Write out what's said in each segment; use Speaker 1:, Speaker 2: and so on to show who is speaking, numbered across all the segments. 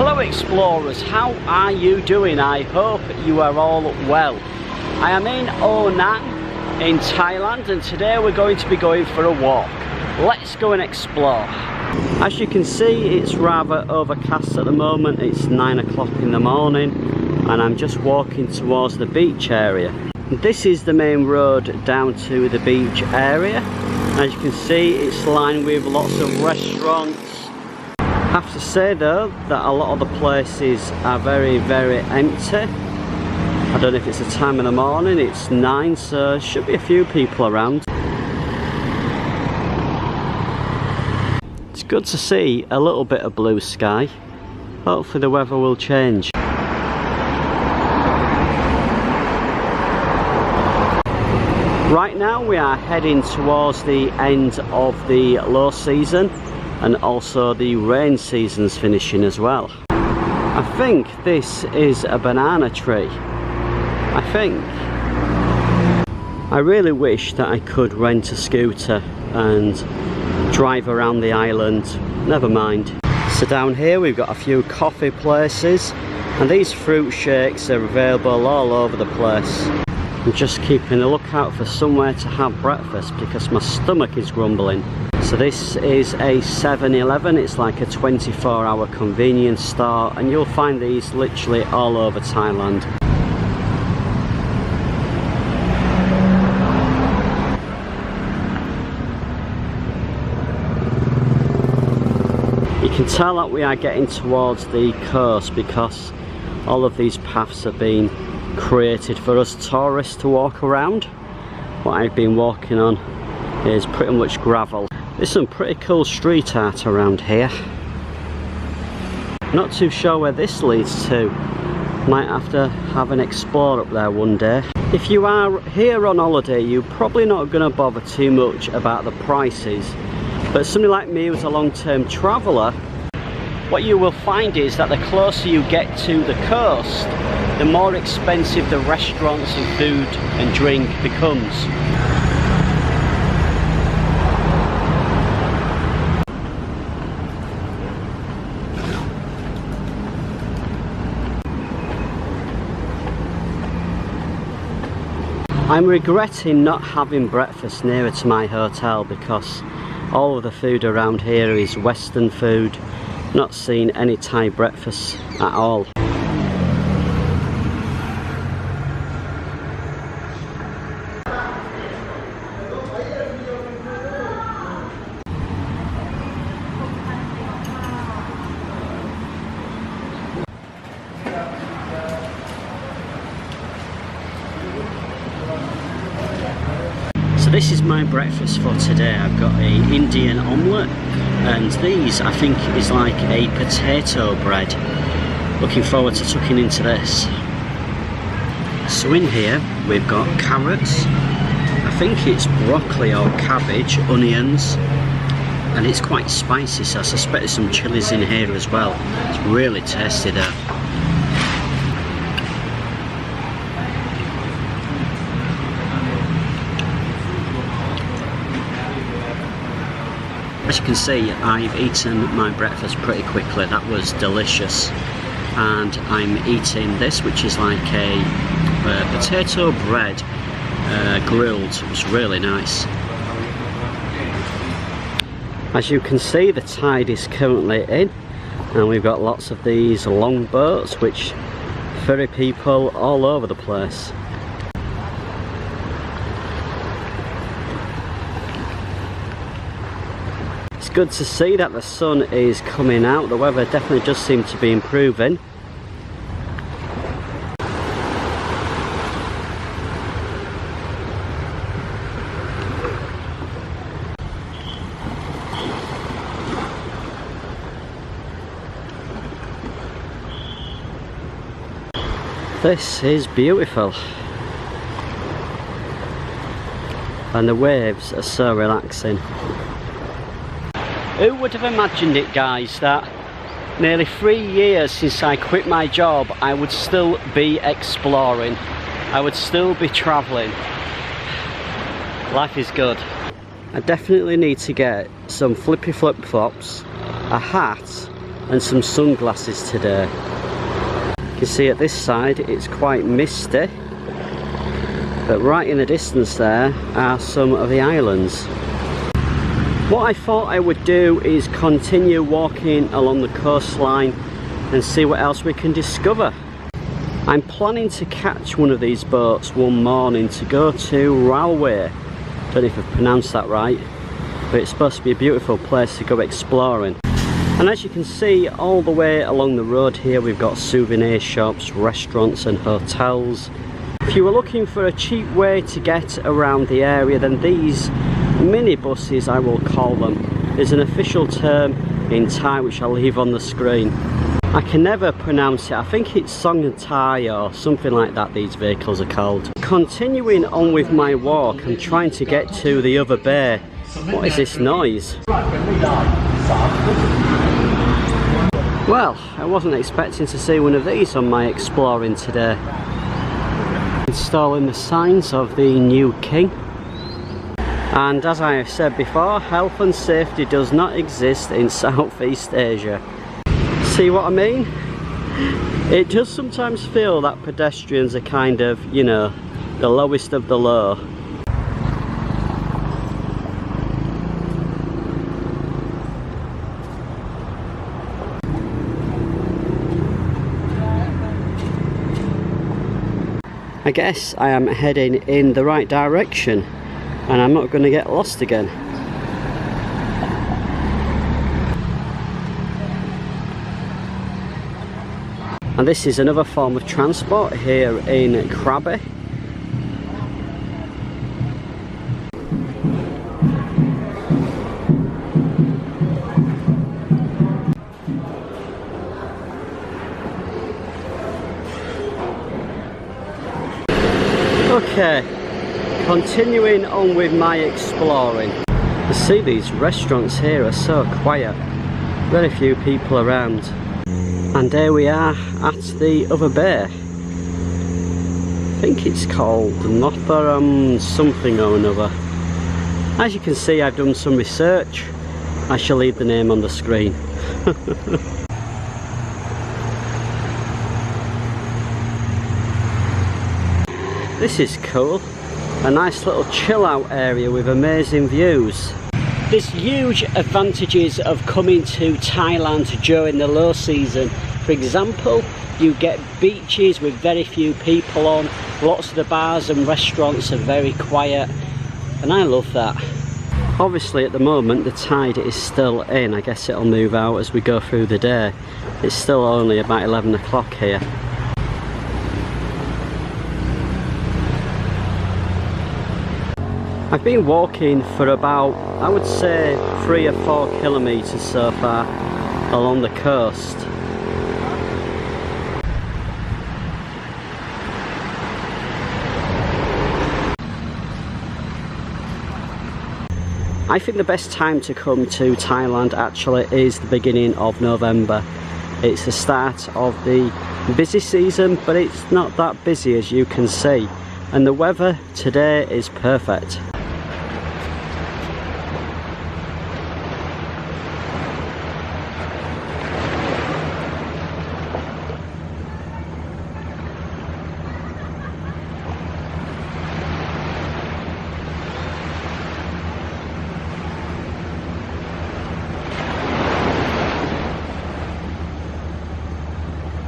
Speaker 1: Hello explorers, how are you doing? I hope you are all well. I am in Onang in Thailand and today we're going to be going for a walk. Let's go and explore. As you can see, it's rather overcast at the moment. It's 9 o'clock in the morning and I'm just walking towards the beach area. This is the main road down to the beach area. As you can see, it's lined with lots of restaurants. I have to say though that a lot of the places are very empty. I don't know if it's the time of the morning, it's 9, so there should be a few people around. It's good to see a little bit of blue sky. Hopefully the weather will change. Right now we are heading towards the end of the low season and also the rain season's finishing as well. I think this is a banana tree. I really wish that I could rent a scooter and drive around the island. Never mind. So down here we've got a few coffee places and these fruit shakes are available all over the place. I'm just keeping a lookout for somewhere to have breakfast because my stomach is grumbling. So this is a 7-Eleven, it's like a 24-hour convenience store and you'll find these literally all over Thailand. You can tell that we are getting towards the coast because all of these paths have been created for us tourists to walk around. What I've been walking on is pretty much gravel. There's some pretty cool street art around here. Not too sure where this leads to. Might have to have an explore up there one day. If you are here on holiday, you're probably not going to bother too much about the prices. But somebody like me who's a long-term traveller, what you will find is that the closer you get to the coast, the more expensive the restaurants and food and drink becomes. I'm regretting not having breakfast nearer to my hotel because all of the food around here is Western food. Not seen any Thai breakfast at all. This is my breakfast for today. I've got an Indian omelette and these I think is like a potato bread. Looking forward to tucking into this. So in here we've got carrots, I think it's broccoli or cabbage, onions, and it's quite spicy, so I suspect there's some chilies in here as well. It's really tasty though. As you can see, I've eaten my breakfast pretty quickly. That was delicious. And I'm eating this, which is like a potato bread grilled. It was really nice. As you can see, the tide is currently in and we've got lots of these long boats which ferry people all over the place. It's good to see that the sun is coming out. The weather definitely does seem to be improving. This is beautiful. And the waves are so relaxing. Who would have imagined it, guys, that nearly 3 years since I quit my job I would still be exploring, I would still be travelling. Life is good. I definitely need to get some flippy flip-flops, a hat and some sunglasses today. You can see at this side it's quite misty, but right in the distance there are some of the islands. What I thought I would do is continue walking along the coastline and see what else we can discover. I'm planning to catch one of these boats one morning to go to Ralway. Don't know if I've pronounced that right, but it's supposed to be a beautiful place to go exploring. And as you can see, all the way along the road here we've got souvenir shops, restaurants and hotels. If you were looking for a cheap way to get around the area, then these minibuses, I will call them, is an official term in Thai which I'll leave on the screen. I can never pronounce it. I think it's Song and Thai or something like that these vehicles are called. Continuing on with my walk, I'm trying to get to the other bay. What is this noise? Well, I wasn't expecting to see one of these on my exploring today. Installing the signs of the new king. And as I have said before, health and safety does not exist in Southeast Asia. See what I mean? It does sometimes feel that pedestrians are kind of, you know, the lowest of the low. I guess I am heading in the right direction and I'm not going to get lost again. And this is another form of transport here in Krabi. Okay, continuing on with my exploring. You see these restaurants here are so quiet, very few people around. And there we are at the other bay. I think it's called Noppharat something or another. As you can see, I've done some research. I shall leave the name on the screen. This is cool. A nice little chill out area with amazing views. There's huge advantages of coming to Thailand during the low season. For example, you get beaches with very few people on. Lots of the bars and restaurants are very quiet. And I love that. Obviously at the moment the tide is still in. I guess it'll move out as we go through the day. It's still only about 11 o'clock here. I've been walking for about, I would say, 3 or 4 kilometres so far along the coast. I think the best time to come to Thailand actually is the beginning of November. It's the start of the busy season, but it's not that busy as you can see. And the weather today is perfect.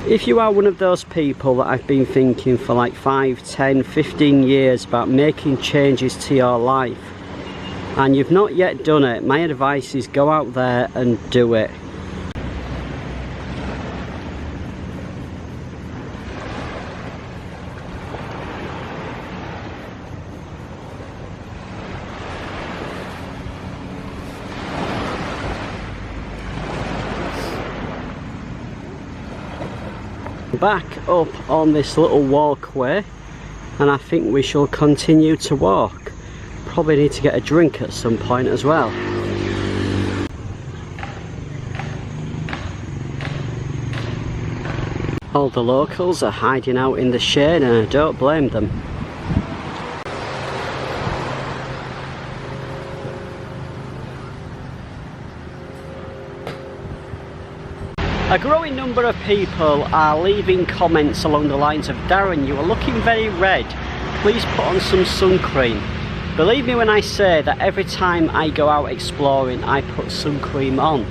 Speaker 1: If you are one of those people that I've been thinking for like 5, 10, 15 years about making changes to your life and you've not yet done it, my advice is go out there and do it. Back up on this little walkway and I think we shall continue to walk. Probably need to get a drink at some point as well. All the locals are hiding out in the shade and I don't blame them. A growing number of people are leaving comments along the lines of, Darren, you are looking very red, please put on some sun cream. Believe me when I say that every time I go out exploring I put sun cream on.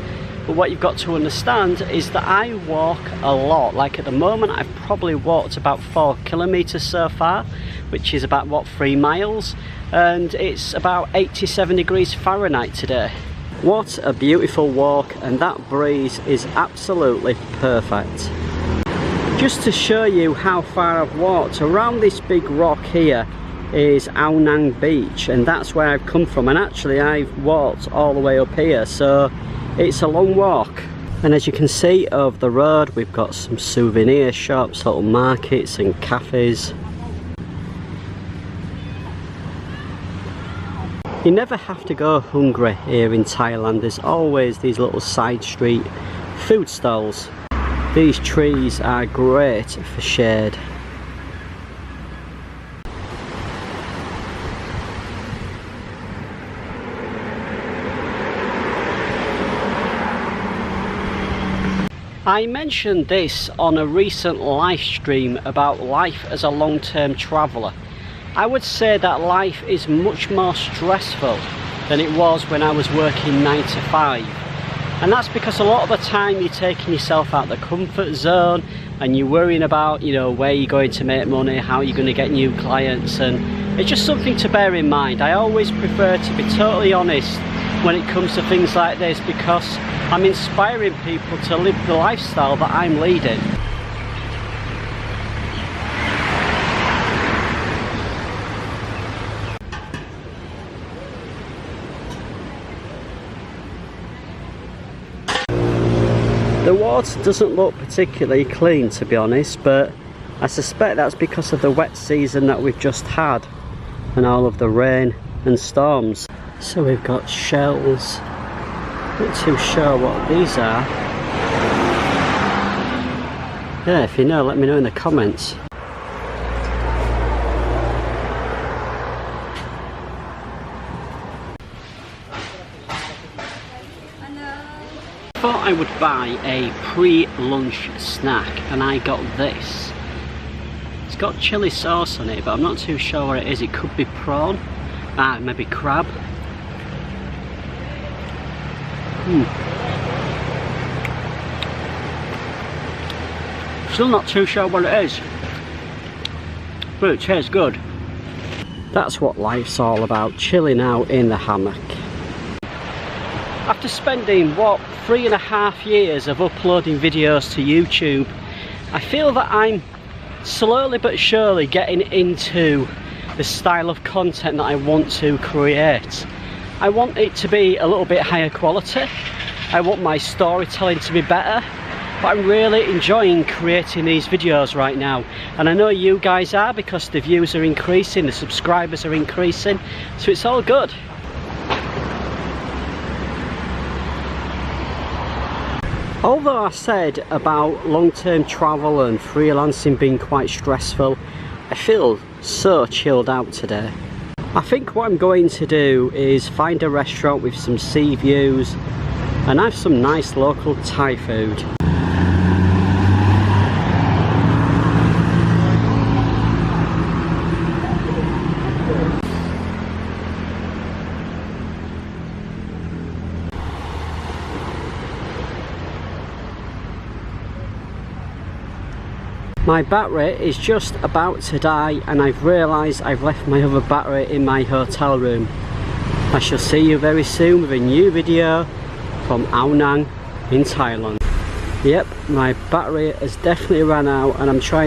Speaker 1: But what you've got to understand is that I walk a lot. Like at the moment I've probably walked about 4 kilometers so far, which is about what, 3 miles, and it's about 87 degrees Fahrenheit today. What a beautiful walk, and that breeze is absolutely perfect. Just to show you how far I've walked, around this big rock here is Noppharat Beach, and that's where I've come from, and actually I've walked all the way up here, so it's a long walk. And as you can see over the road we've got some souvenir shops, little markets and cafes. You never have to go hungry here in Thailand. There's always these little side street food stalls. These trees are great for shade. I mentioned this on a recent live stream about life as a long-term traveller. I would say that life is much more stressful than it was when I was working 9 to 5. And that's because a lot of the time you're taking yourself out of the comfort zone and you're worrying about, you know, where you're going to make money, how you're going to get new clients, and it's just something to bear in mind. I always prefer to be totally honest when it comes to things like this, because I'm inspiring people to live the lifestyle that I'm leading. The water doesn't look particularly clean, to be honest, but I suspect that's because of the wet season that we've just had and all of the rain and storms. So we've got shells. Not too sure what these are. Yeah, if you know, let me know in the comments. I thought I would buy a pre-lunch snack, and I got this. It's got chili sauce on it, but I'm not too sure what it is. It could be prawn, maybe crab. Still not too sure what it is, but it tastes good. That's what life's all about, chilling out in the hammock. After spending, what, 3.5 years of uploading videos to YouTube, I feel that I'm slowly but surely getting into the style of content that I want to create. I want it to be a little bit higher quality. I want my storytelling to be better, but I'm really enjoying creating these videos right now, and I know you guys are, because the views are increasing, the subscribers are increasing, so it's all good. Although I said about long-term travel and freelancing being quite stressful, I feel so chilled out today. I think what I'm going to do is find a restaurant with some sea views and have some nice local Thai food. My battery is just about to die, and I've realised I've left my other battery in my hotel room. I shall see you very soon with a new video from Noppharat in Thailand. Yep, my battery has definitely run out, and I'm trying